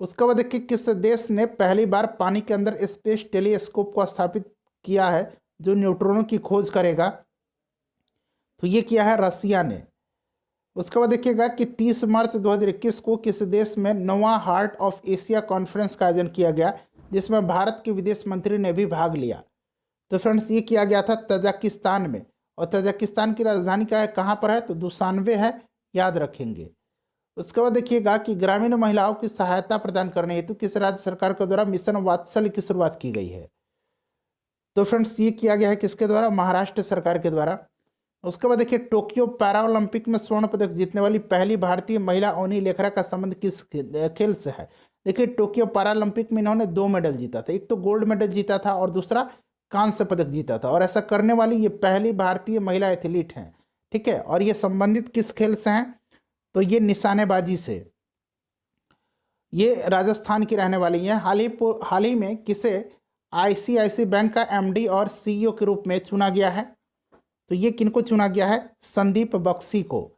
उसके बाद देखिए, किस देश ने पहली बार पानी के अंदर स्पेस टेलीस्कोप को स्थापित किया है जो न्यूट्रॉनों की खोज करेगा? तो ये किया है रसिया ने। उसके बाद देखिएगा कि 30 मार्च 2021 को किस देश में 9वां हार्ट ऑफ एशिया कॉन्फ्रेंस का आयोजन किया गया, जिसमें भारत के विदेश मंत्री ने भी भाग लिया? तो फ्रेंड्स, ये किया गया था तजाकिस्तान में। और तजाकिस्तान की राजधानी का है, कहाँ पर है, तो दुशानबे है, याद रखेंगे। उसके बाद देखिएगा कि ग्रामीण महिलाओं की सहायता प्रदान करने हेतु किस राज्य सरकार के द्वारा मिशन वात्सल्य की शुरुआत की गई है? तो फ्रेंड्स, ये किया गया है किसके द्वारा? महाराष्ट्र सरकार के द्वारा। उसके बाद देखिए, टोक्यो पैरालंपिक में स्वर्ण पदक जीतने वाली पहली भारतीय महिला ओनी लेखरा का संबंध किस खेल से है? देखिए, टोक्यो पैरालंपिक में इन्होंने 2 मेडल जीता था, एक तो गोल्ड मेडल जीता था और दूसरा कांस्य पदक जीता था। और ऐसा करने वाली ये पहली भारतीय महिला एथलीट हैं। ठीक है, और ये संबंधित किस खेल से हैं? तो ये निशानेबाजी से। ये राजस्थान की रहने वाली हैं। हाल ही में किसे आईसीआईसी बैंक का एमडी और सीईओ के रूप में चुना गया है? तो ये किनको चुना गया है? संदीप बख्शी को।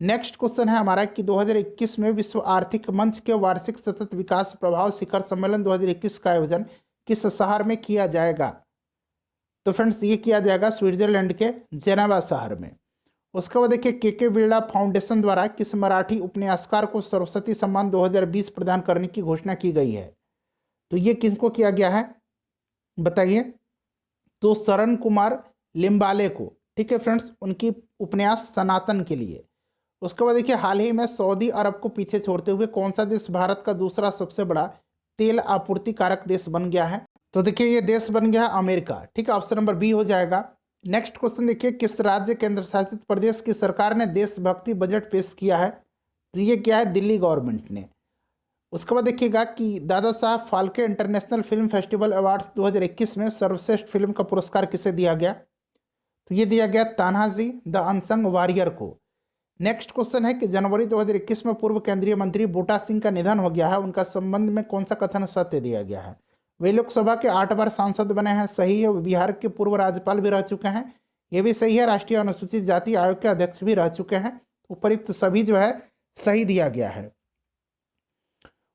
नेक्स्ट क्वेश्चन है हमारा कि 2021 में विश्व आर्थिक मंच के वार्षिक सतत विकास प्रभाव शिखर सम्मेलन 2021 का आयोजन किस शहर में किया जाएगा? तो फ्रेंड्स, ये किया जाएगा स्विट्जरलैंड के जेनेवा शहर में। उसके बाद देखिए, के बिरला फाउंडेशन द्वारा किस मराठी उपन्यासकार को सरस्वती सम्मान 2020 प्रदान करने की घोषणा की गई है? तो ये किसको किया गया है, बताइए? तो शरण कुमार लिम्बाले को। ठीक है फ्रेंड्स, उनकी उपन्यास सनातन के लिए। उसके बाद देखिए, हाल ही में सऊदी अरब को पीछे छोड़ते हुए कौन सा देश भारत का दूसरा सबसे बड़ा तेल आपूर्तिकारक देश बन गया है? तो देखिए, ये देश बन गया है अमेरिका। ठीक है, ऑप्शन नंबर बी हो जाएगा। नेक्स्ट क्वेश्चन देखिए, किस राज्य केंद्र शासित प्रदेश की सरकार ने देशभक्ति बजट पेश किया है? तो ये क्या है? दिल्ली गवर्नमेंट ने। उसके बाद देखिएगा कि Dada Saheb Phalke international film festival awards 2021 में सर्वश्रेष्ठ फिल्म का पुरस्कार किसे दिया गया? तो ये दिया गया तान्हाजी द अनसंग वॉरियर को। नेक्स्ट क्वेश्चन है कि जनवरी 2021 में पूर्व केंद्रीय मंत्री बूटा सिंह का निधन हो गया है, उनका संबंध में कौन सा कथन सत्य दिया गया है? वे लोकसभा के 8 बार सांसद बने हैं, सही है। बिहार के पूर्व राज्यपाल भी रह चुके हैं, ये भी सही है। राष्ट्रीय अनुसूचित जाति आयोग के अध्यक्ष भी रह चुके हैं। उपयुक्त सभी जो है सही दिया गया है।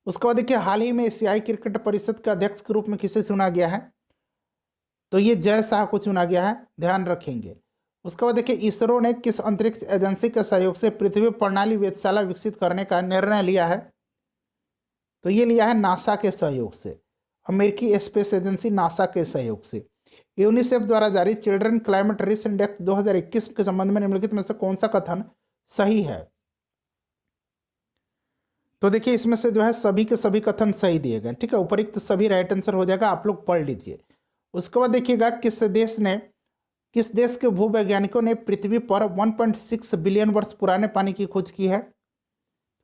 उसके बाद देखिए, हाल ही में एशियाई क्रिकेट परिषद के अध्यक्ष के रूप में किसे चुना गया है? तो ये जय शाह को चुना गया है, ध्यान रखेंगे। उसके बाद देखिए, इसरो ने किस अंतरिक्ष एजेंसी के सहयोग से पृथ्वी प्रणाली वेधशाला विकसित करने का निर्णय लिया है? तो ये लिया है नासा के सहयोग से, अमेरिकी स्पेस एजेंसी नासा के सहयोग से। यूनिसेफ द्वारा जारी चिल्ड्रन क्लाइमेट रिस्क इंडेक्स 2021 के संबंध में निम्नलिखित में से कौन सा कथन सही है? तो देखिए, इसमें से जो है सभी के सभी कथन सही दिए गए। ठीक है, उपयुक्त सभी राइट आंसर हो जाएगा, आप लोग पढ़ लीजिए। उसके बाद देखिएगा, किस देश के भूवैज्ञानिकों ने पृथ्वी पर 1.6 बिलियन वर्ष पुराने पानी की खोज की है?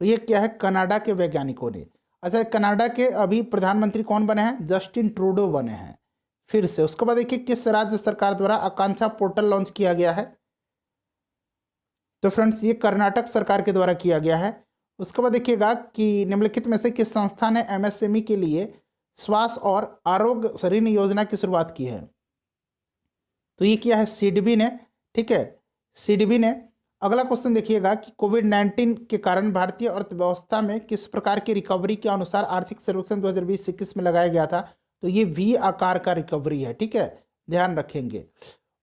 तो ये क्या है? कनाडा के वैज्ञानिकों ने। अच्छा, कनाडा के अभी प्रधानमंत्री कौन बने हैं? जस्टिन ट्रूडो बने हैं फिर से। उसके बाद देखिए, किस राज्य सरकार द्वारा आकांक्षा पोर्टल लॉन्च किया गया है? तो फ्रेंड्स, ये कर्नाटक सरकार के द्वारा किया गया है। उसके बाद देखिएगा कि निम्नलिखित में से किस संस्था ने एमएसएमई के लिए स्वास्थ्य और आरोग्य ऋण योजना की शुरुआत की है? तो ये किया है सिडबी ने। ठीक है, सिडबी ने। अगला क्वेश्चन देखिएगा कि कोविड-19 के कारण भारतीय अर्थव्यवस्था में किस प्रकार की रिकवरी के अनुसार आर्थिक सर्वेक्षण 2020-21 में लगाया गया था? तो ये वी आकार का रिकवरी है। ठीक है, ध्यान रखेंगे।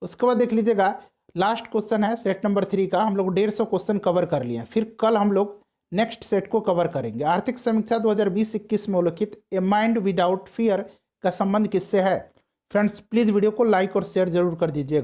उसके बाद देख लीजिएगा, लास्ट क्वेश्चन है सेट नंबर 3 का। हम लोग 150 क्वेश्चन कवर कर लिए हैं, फिर कल हम लोग नेक्स्ट सेट को कवर करेंगे। आर्थिक समीक्षा 2020-21 में उल्लिखित ए माइंड विदाउट फियर का संबंध किससे है? फ्रेंड्स प्लीज़ वीडियो को लाइक और शेयर जरूर कर दीजिएगा।